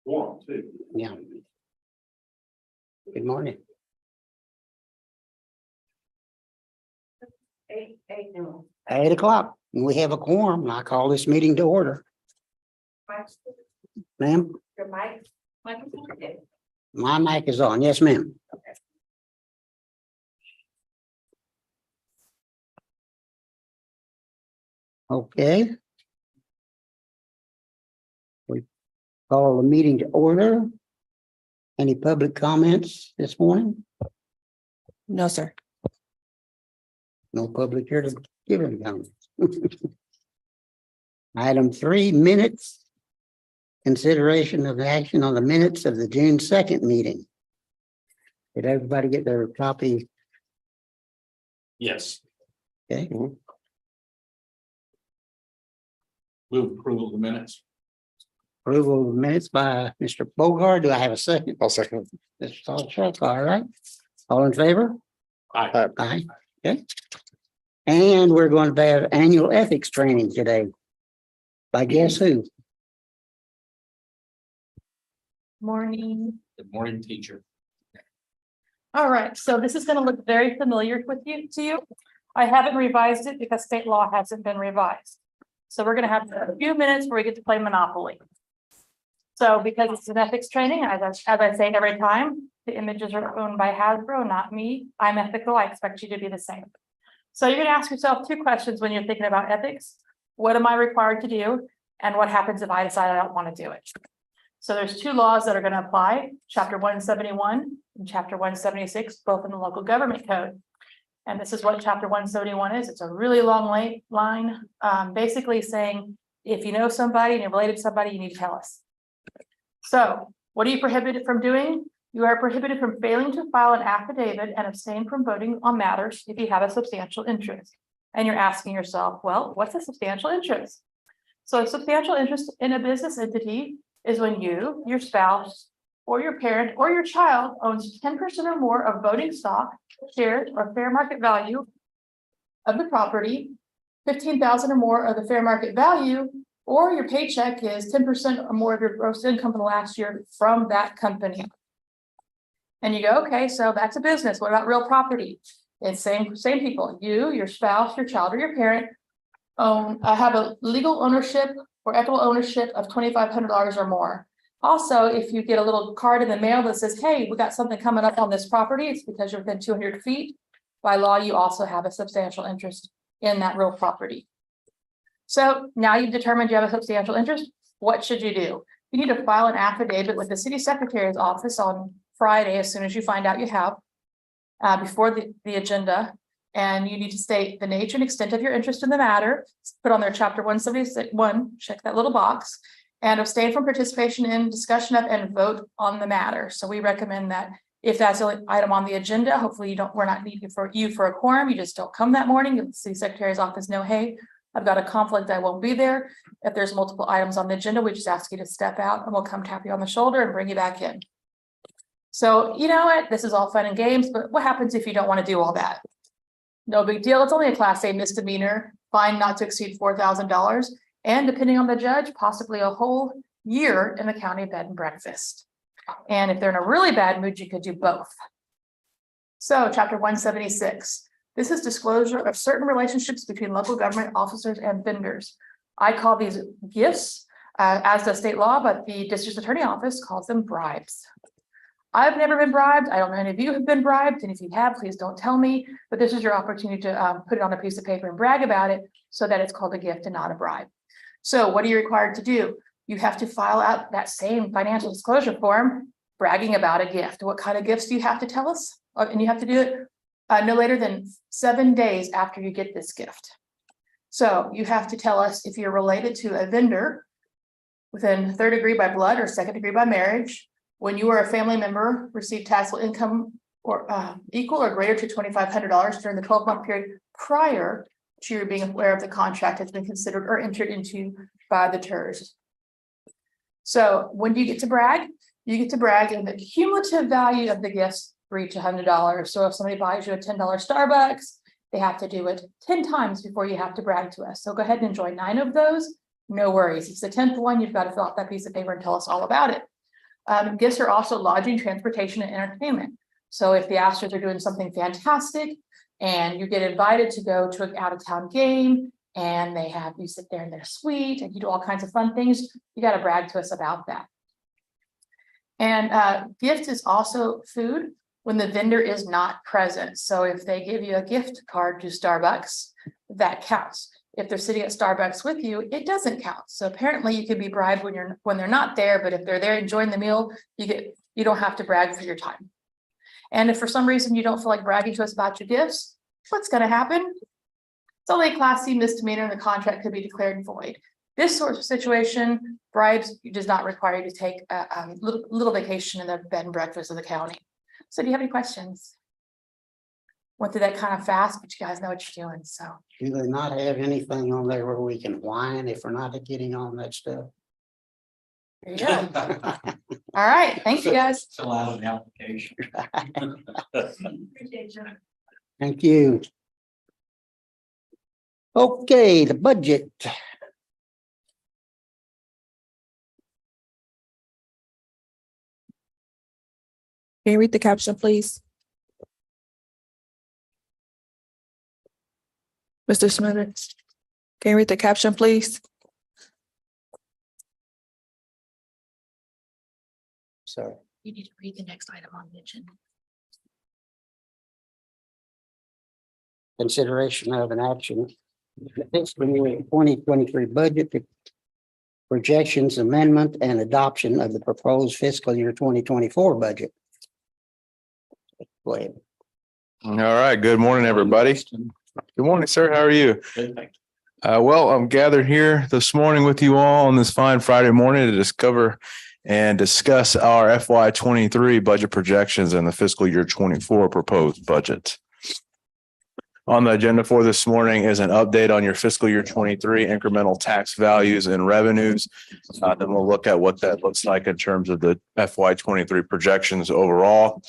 Warm too. Yeah. Good morning. 8 o'clock. We have a quorum. I call this meeting to order. Ma'am, Your mic. my mic is on. Yes, ma'am. Okay. We call the meeting to order. Any public comments this morning? No, sir. No public here to give any comments. Item 3, minutes. Consideration of action on the minutes of the June 2nd meeting. Did everybody get their copy? Yes. Okay, Move approval of the minutes. approval of minutes by Mr. Bogard. Do I have a second? I'll second. Mr. Saltchuk, all right. All in favor? Aye. Aye. Okay. And we're going to have annual ethics training today. By guess who? Morning. Good morning, teacher. All right, so this is going to look very familiar with you. I haven't revised it because state law hasn't been revised. So we're going to have a few minutes where we get to play Monopoly. So because it's an ethics training, as I say every time, the images are owned by Hasbro, not me. I'm ethical. I expect you to be the same. So you're going to ask yourself 2 questions when you're thinking about ethics. What am I required to do? And what happens if I decide I don't want to do it? So there's 2 laws that are going to apply, Chapter 171 and Chapter 176, both in the local government code. And this is what Chapter 171 is. It's a really long line, basically saying, if you know somebody and you're related to somebody, you need to tell us. So what are you prohibited from doing? You are prohibited from failing to file an affidavit and abstain from voting on matters if you have a substantial interest. And you're asking yourself, well, what's a substantial interest? So a substantial interest in a business entity is when you, your spouse, or your parent, or your child owns 10% or more of voting stock, shares, or fair market value of the property, 15,000 or more of the fair market value, or your paycheck is 10% or more of your gross income from the last year from that company. And you go, okay, so that's a business. What about real property? It's same people, you, your spouse, your child, or your parent have a legal ownership or equitable ownership of $2,500 or more. Also, if you get a little card in the mail that says, hey, we got something coming up on this property, it's because you're within 200 feet. By law, you also have a substantial interest in that real property. So now you've determined you have a substantial interest. What should you do? You need to file an affidavit with the city secretary's office on Friday, as soon as you find out you have, before the agenda. And you need to state the nature and extent of your interest in the matter, put on their Chapter 171, check that little box, and abstain from participation in, discussion of, and vote on the matter. So we recommend that if that's the only item on the agenda, hopefully we're not needing for a quorum, you just don't come that morning. Give the city secretary's office know, hey, I've got a conflict, I won't be there. If there's multiple items on the agenda, we just ask you to step out and we'll come tap you on the shoulder and bring you back in. So you know what, this is all fun and games, but what happens if you don't want to do all that? No big deal. It's only a Class A misdemeanor, fine not to exceed $4,000, and depending on the judge, possibly a whole year in the county bed and breakfast. And if they're in a really bad mood, you could do both. So Chapter 176. This is disclosure of certain relationships between local government officers and vendors. I call these gifts, as does state law, but the district attorney office calls them bribes. I've never been bribed. I don't know any of you have been bribed. And if you have, please don't tell me. But this is your opportunity to put it on a piece of paper and brag about it so that it's called a gift and not a bribe. So what are you required to do? You have to file out that same financial disclosure form bragging about a gift. What kind of gifts do you have to tell us? And you have to do it no later than 7 days after you get this gift. So you have to tell us if you're related to a vendor within 3rd degree by blood or 2nd degree by marriage, when you or a family member received taxable income or equal or greater to $2,500 during the 12-month period prior to your being aware of the contract has been considered or entered into by the TIRZ. So when do you get to brag? You get to brag in the cumulative value of the gifts reach $100. So if somebody buys you a $10 Starbucks they have to do it 10 times before you have to brag to us. So go ahead and enjoy 9 of those. No worries. It's the 10th one. You've got to fill out that piece of paper and tell us all about it. Gifts are also lodging, transportation, and entertainment. So if the Astros are doing something fantastic and you get invited to go to an out-of-town game and they have you sit there in their suite and you do all kinds of fun things, you got to brag to us about that. And gift is also food when the vendor is not present. So if they give you a gift card to Starbucks, that counts. If they're sitting at Starbucks with you, it doesn't count. So apparently you could be bribed when they're not there, but if they're there enjoying the meal, you don't have to brag for your time. And if for some reason you don't feel like bragging to us about your gifts, what's going to happen? It's only a Class C misdemeanor and the contract could be declared void. This sort of situation, bribes does not require you to take a little vacation in the bed and breakfast of the county. So do you have any questions? Went through that kind of fast, but you guys know what you're doing, so. Do they not have anything on there where we can whine if we're not getting on that stuff? There you go. All right, thank you, guys. Fill out an application. Appreciate you. Thank you. Okay, the budget. Can you read the caption, please? Mr. Smithers, can you read the caption, please? Sorry. You need to read the next item on the agenda. Consideration of an action. Fiscal year 2023 budget projections amendment and adoption of the proposed fiscal year 2024 budget. Go ahead. All right. Good morning, everybody. Good morning, sir. How are you? Good, thank Well, I'm gathered here this morning with you all on this fine Friday morning to discover and discuss our FY23 budget projections and the fiscal year 24 proposed budget. On the agenda for this morning is an update on your fiscal year 23 incremental tax values and revenues. Then we'll look at what that looks like in terms of the FY23 projections overall.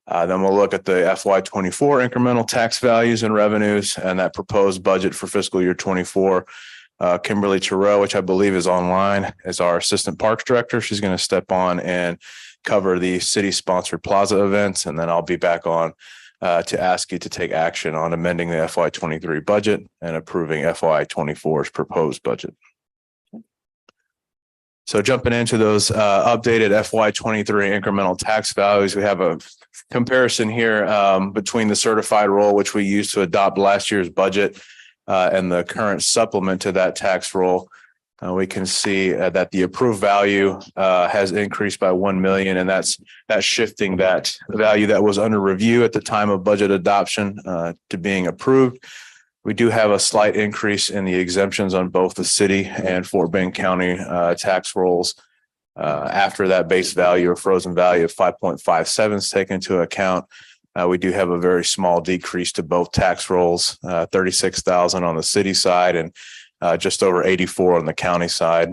Then we'll look at the FY24 incremental tax values and revenues and that proposed budget for fiscal year 24. Kimberly Terrell, which I believe is online, is our assistant parks director. She's going to step on and cover the city sponsored plaza events. And then I'll be back on to ask you to take action on amending the FY23 budget and approving FY24's proposed budget. So jumping into those updated FY23 incremental tax values, we have a comparison here between the certified roll, which we used to adopt last year's budget, and the current supplement to that tax roll. We can see that the approved value has increased by 1 million, and that's shifting that value that was under review at the time of budget adoption to being approved. We do have a slight increase in the exemptions on both the city and Fort Bend County tax rolls. After that base value or frozen value of 5.57 is taken into account, we do have a very small decrease to both tax rolls, 36,000 on the city side and just over 84 on the county side,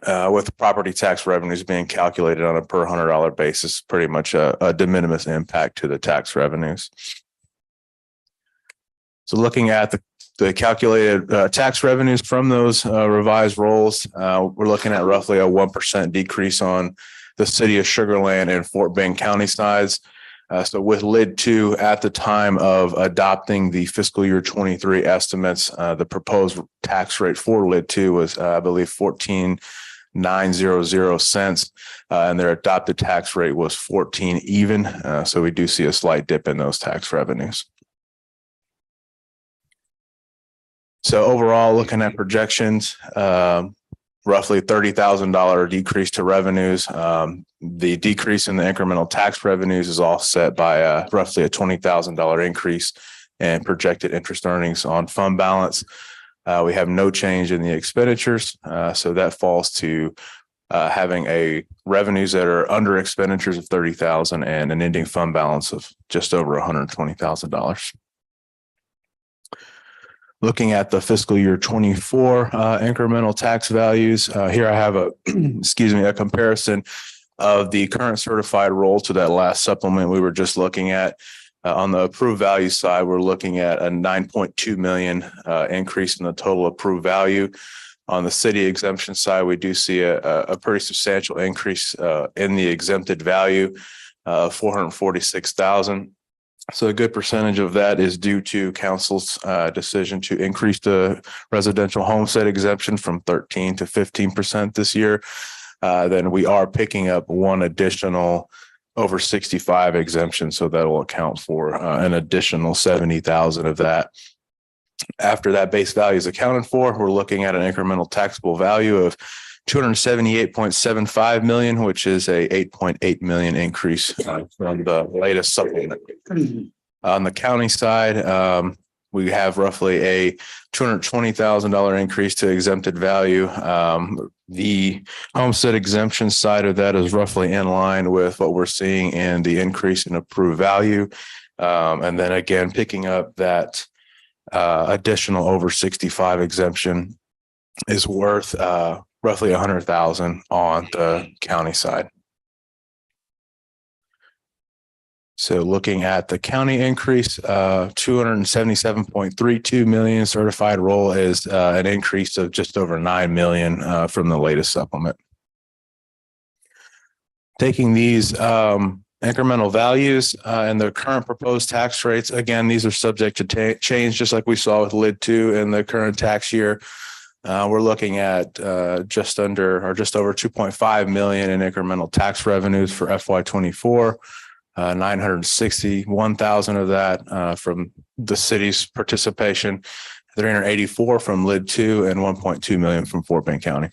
with the property tax revenues being calculated on a per $100 basis, pretty much a de minimis impact to the tax revenues. So looking at the calculated tax revenues from those revised rolls, we're looking at roughly a 1% decrease on the city of Sugar Land and Fort Bend County sides. So with lid 2 at the time of adopting the fiscal year 23 estimates, the proposed tax rate for lid 2 was, I believe, 14,900 cents, and their adopted tax rate was 14 even. So we do see a slight dip in those tax revenues. So overall, looking at projections, roughly $30,000 decrease to revenues. The decrease in the incremental tax revenues is offset by roughly a $20,000 increase in projected interest earnings on fund balance. We have no change in the expenditures, so that falls to having a revenues that are under expenditures of $30,000 and an ending fund balance of just over $120,000. Looking at the fiscal year 24 incremental tax values, here I have a comparison of the current certified roll to that last supplement we were just looking at. On the approved value side, we're looking at a 9.2 million increase in the total approved value. On the city exemption side, we do see a pretty substantial increase in the exempted value of 446,000. So a good percentage of that is due to council's decision to increase the residential homestead exemption from 13 to 15% this year. Then we are picking up one additional over 65 exemption, so that will account for an additional 70,000 of that. After that base value is accounted for, we're looking at an incremental taxable value of 278.75 million, which is a 8.8 million increase from the latest supplement. On the county side, we have roughly a $220,000 increase to exempted value. The homestead exemption side of that is roughly in line with what we're seeing in the increase in approved value. And then again, picking up that additional over 65 exemption is worth roughly 100,000 on the county side. So looking at the county increase, 277.32 million certified roll is an increase of just over 9 million from the latest supplement. Taking these incremental values and the current proposed tax rates, again, these are subject to change, just like we saw with lid 2 in the current tax year. We're looking at just under or just over 2.5 million in incremental tax revenues for FY24. 961,000 of that from the city's participation, 384 from lid 2, and 1.2 million from Fort Bend County.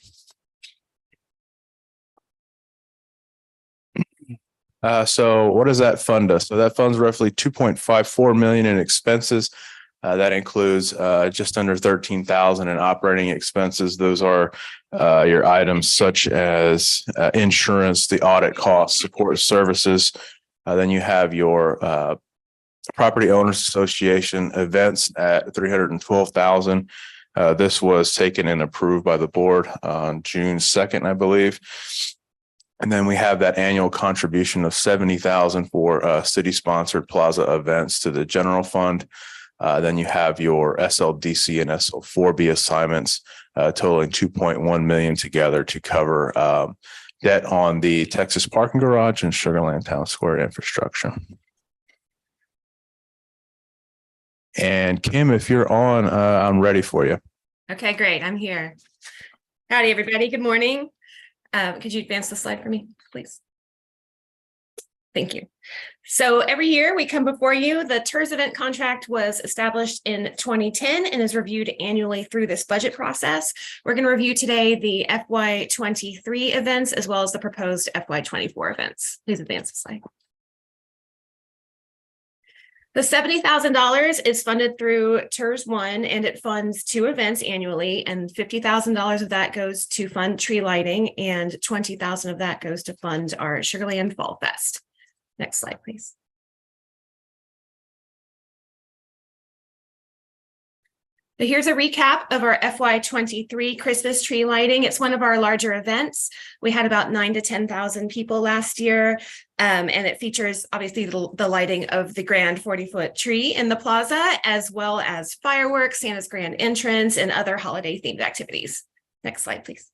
So what does that fund us? So that funds roughly 2.54 million in expenses. That includes just under 13,000 in operating expenses. Those are your items such as insurance, the audit costs, support services. Then you have your Property Owners Association events at 312,000. This was taken and approved by the board on June 2nd, I believe. And then we have that annual contribution of 70,000 for city-sponsored plaza events to the general fund. Then you have your SLDC and SL4B assignments totaling 2.1 million together to cover debt on the Texas parking garage and Sugar Land Town Square infrastructure. And Kim, if you're on, I'm ready for you. Okay, great. I'm here. Howdy, everybody. Good morning. Could you advance the slide for me, please? Thank you. So every year we come before you. The TIRZ event contract was established in 2010 and is reviewed annually through this budget process. We're going to review today the FY23 events as well as the proposed FY24 events. Please advance the slide. The $70,000 is funded through TIRZ 1 and it funds 2 events annually, and $50,000 of that goes to fund tree lighting and $20,000 of that goes to fund our Sugarland Fall Fest. Next slide, please. So here's a recap of our FY23 Christmas tree lighting. It's one of our larger events. We had about 9,000 to 10,000 people last year. And it features obviously the lighting of the grand 40-foot tree in the plaza, as well as fireworks, Santa's grand entrance, and other holiday themed activities. Next slide, please.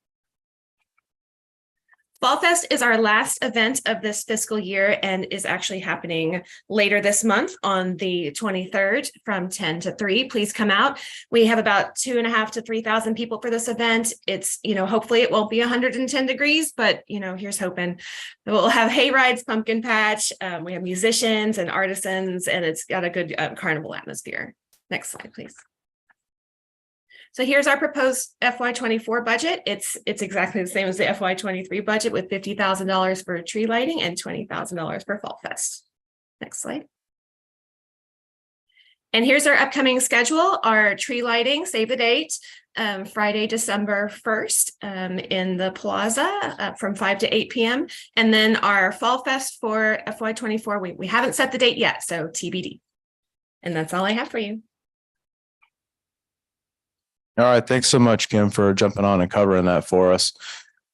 Fall Fest is our last event of this fiscal year and is actually happening later this month on the 23rd from 10 to 3. Please come out. We have about 2,500 to 3,000 people for this event. It's, hopefully it won't be 110 degrees, but, here's hoping. We'll have hay rides, pumpkin patch. We have musicians and artisans, and it's got a good carnival atmosphere. Next slide, please. So here's our proposed FY24 budget. It's exactly the same as the FY23 budget with $50,000 for tree lighting and $20,000 for Fall Fest. Next slide. And here's our upcoming schedule. Our tree lighting, save the date, Friday, December 1st in the plaza from 5 to 8 p.m. And then our Fall Fest for FY24, we haven't set the date yet, so TBD. And that's all I have for you. All right. Thanks so much, Kim, for jumping on and covering that for us.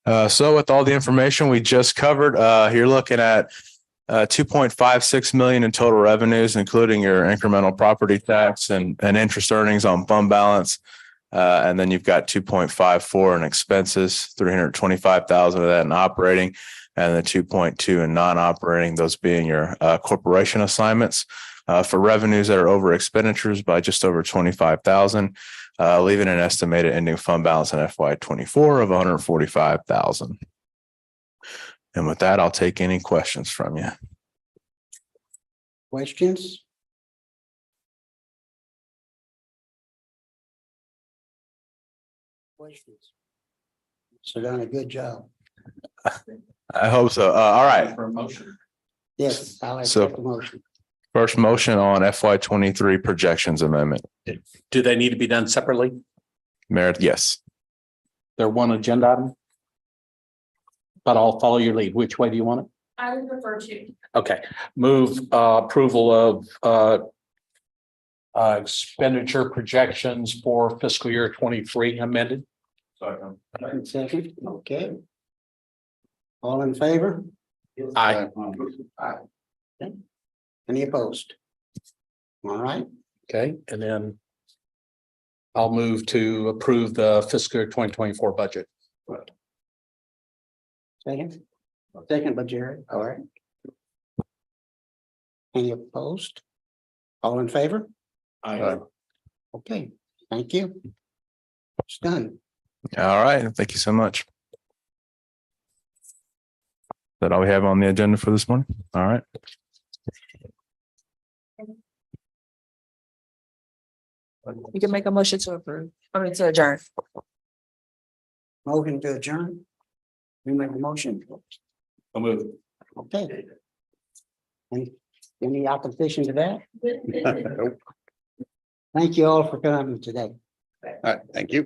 So with all the information we just covered, you're looking at 2.56 million in total revenues, including your incremental property tax and interest earnings on fund balance. And then you've got 2.54 in expenses, 325,000 of that in operating, and the 2.2 in non-operating, those being your corporation assignments. For revenues that are over expenditures by just over 25,000, leaving an estimated ending fund balance in FY24 of 145,000. And with that, I'll take any questions from you. Questions? Questions? So done a good job. I hope so. All right. For a motion. Yes, I'll So- accept the motion. First motion on FY23 projections amendment. Do they need to be done separately? Meredith, yes. They're one agenda item? But I'll follow your lead. Which way do you want it? I would prefer to. Okay, move approval of expenditure projections for fiscal year 23 amended. Second, okay. All in favor? Aye. Any opposed? All right, Okay, and then I'll move to approve the fiscal year 2024 budget. second. Second by Jerry, all right. Any opposed? All in favor? Aye. Okay, thank you. It's done. All right. Thank you so much. Is that all we have on the agenda for this morning? All right. You can make a motion to approve, to adjourn. Motion to adjourn. We make the motion. I'll move. Okay. Any opposition to that? Thank you all for coming today. All right, thank you.